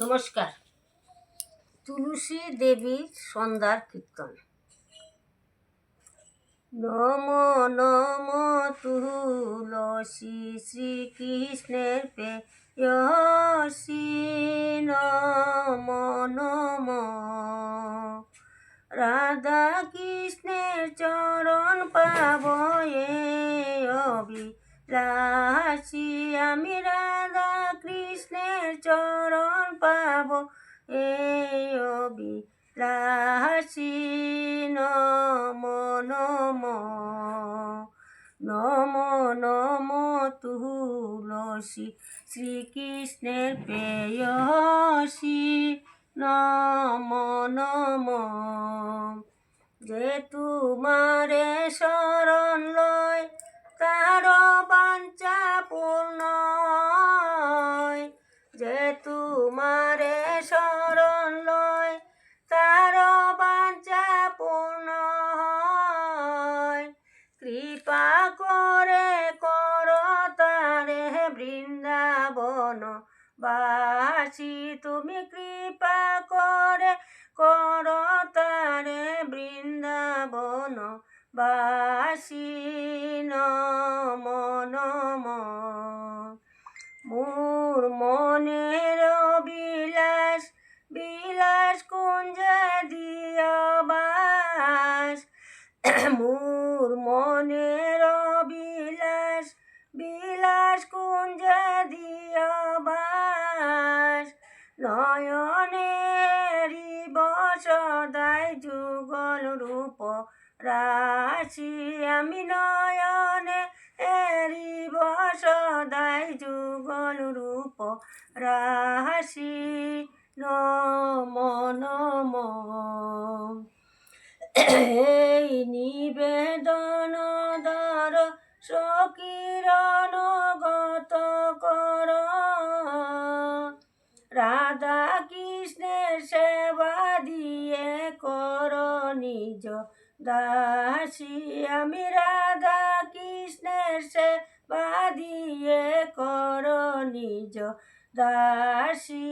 নমস্কার। তুলসী দেবীর সন্ধ্যার কীর্তন। নম নম তুলসী শ্রীকৃষ্ণের প্রেয়সী, নম নম রাধা কৃষ্ণের চরণ পাব অভিলাষী, আমি রাধা কৃষ্ণের চরণ পাব অভিলাষী। নম নম নম নম তুলসী শ্রীকৃষ্ণের প্রেয়সী, নম নম। যে তোমারে শরণ লয় তার বাঞ্ছা পূর্ণ হয়, যে তোমারে শরণ লয় তার বাঞ্ছা পূর্ণ হয়। কৃপা করে কর তারে বৃন্দাবন বাসী, তুমি কৃপা করে কর তারে বৃন্দাবন বাসী। নম নম মোর মনের বিলাস বিলাস কুঞ্জে দিয় বাস, মোর মনের বিলাস বিলাস কুঞ্জে দিয় বাস। নয়নেরি বসদায় যুগল রূপ রাশি, আমি নয়নে এরি বসদায় যুগল রূপ রাশি। নম নম এই নিবেদন দর সকিরণ গত কর, রাধা কৃষ্ণের সেবা দিয়ে কর নিজ দাসী, আমি রাধা কৃষ্ণের সেবা দিয়ে কর নিজ দাসী।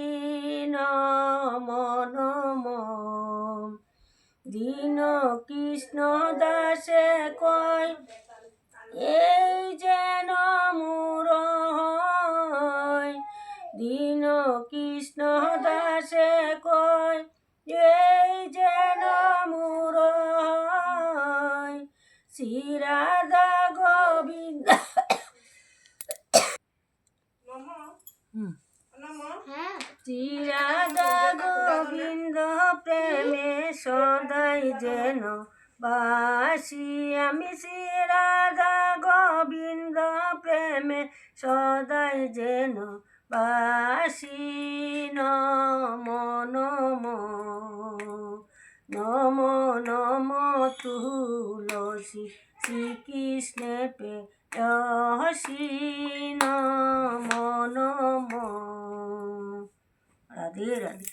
নম নম দীন কৃষ্ণ দাসে কয় এই যেন মোর হয়, দীন কৃষ্ণ দাসে কয় এই যেন মোর হয়। শ্রী রাধা গোবিন্দ শ্রী রাধা গোবিন্দ প্রেমে সদাই যেন বাসী, আমি শ্রী রাধা গোবিন্দ প্রেমে সদাই যেন বাসী। নম নম নম নম তুলসী শ্রীকৃষ্ণের প্রেয়সী, নম নম। রাধে রাধে।